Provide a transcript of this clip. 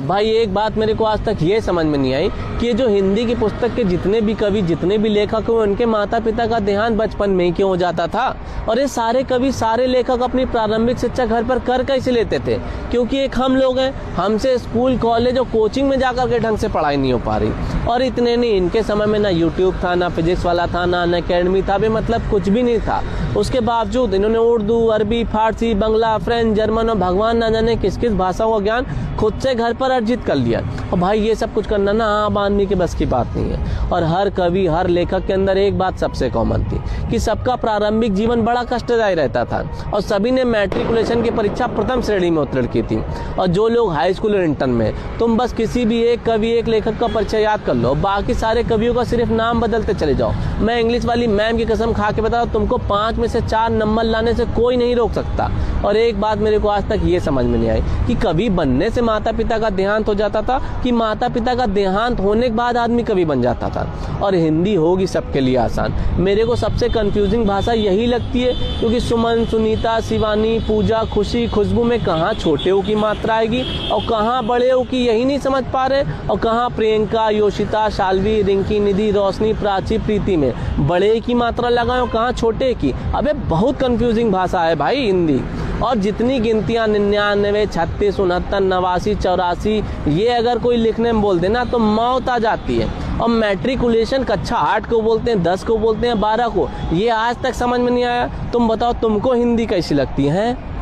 भाई एक बात मेरे को आज तक ये समझ में नहीं आई कि ये जो हिंदी की पुस्तक के जितने भी कवि, जितने भी लेखक हुए, उनके माता पिता का देहांत बचपन में ही क्यों हो जाता था। और ये सारे कवि, सारे लेखक अपनी प्रारंभिक शिक्षा घर पर कर कैसे लेते थे? क्योंकि एक हम लोग हैं, हमसे स्कूल, कॉलेज और कोचिंग में जाकर के ढंग से पढ़ाई नहीं हो पा रही। और इतने नहीं, इनके समय में ना यूट्यूब था, ना फिजिक्स वाला था, ना अकेडमी था, भी मतलब कुछ भी नहीं था। उसके बावजूद इन्होंने उर्दू, अरबी, फारसी, बंगला, फ्रेंच, जर्मन और भगवान ना जाने किस किस भाषाओं का ज्ञान खुद से घर पर अर्जित कर लिया। और भाई ये सब कुछ करना ना आम आदमी के बस की बात नहीं है। और हर कवि, हर लेखक के अंदर एक बात सबसे कॉमन थी कि सबका प्रारंभिक जीवन बड़ा कष्टदायी रहता था और सभी ने मैट्रिकुलेशन की परीक्षा प्रथम श्रेणी में उत्तीर्ण की थी। और जो लोग हाई स्कूल और इंटर में, तुम बस किसी भी एक कवि, एक लेखक का परिचय याद कर लो, बाकी सारे कवियों का सिर्फ नाम बदलते चले जाओ। मैं इंग्लिश वाली मैम की कसम खा के बता, तुमको 5 में से 4 नंबर लाने से कोई नहीं रोक सकता। और एक बात मेरे को आज तक ये समझ में नहीं आई कि कवि बनने से माता पिता का देहांत हो जाता था कि माता पिता का देहांत होने के बाद आदमी कवि बन जाता था। और हिंदी होगी सबके लिए आसान। मेरे को सबसे कंफ्यूजिंग भाषा यही लगती है, क्योंकि सुमन, सुनीता, शिवानी, पूजा, खुशी, खुशबू में कहाँ छोटे ओ की मात्रा आएगी और कहाँ बड़े ओ की, यही नहीं समझ पा रहे। और कहाँ प्रियंका, योशिता, शाल्वी, रिंकी, निधि, रोशनी, प्राची, प्रीति में बड़े की मात्रा लगाएं और कहाँ छोटे की। अबे बहुत कंफ्यूजिंग भाषा है भाई हिंदी। और जितनी गिनतियाँ 99, 36, 69, 89, 84, ये अगर कोई लिखने में बोल देना तो मौत आ जाती है। और मैट्रिकुलेशन कक्षा 8 को बोलते हैं, 10 को बोलते हैं, 12 को, ये आज तक समझ में नहीं आया। तुम बताओ तुमको हिंदी कैसी लगती है?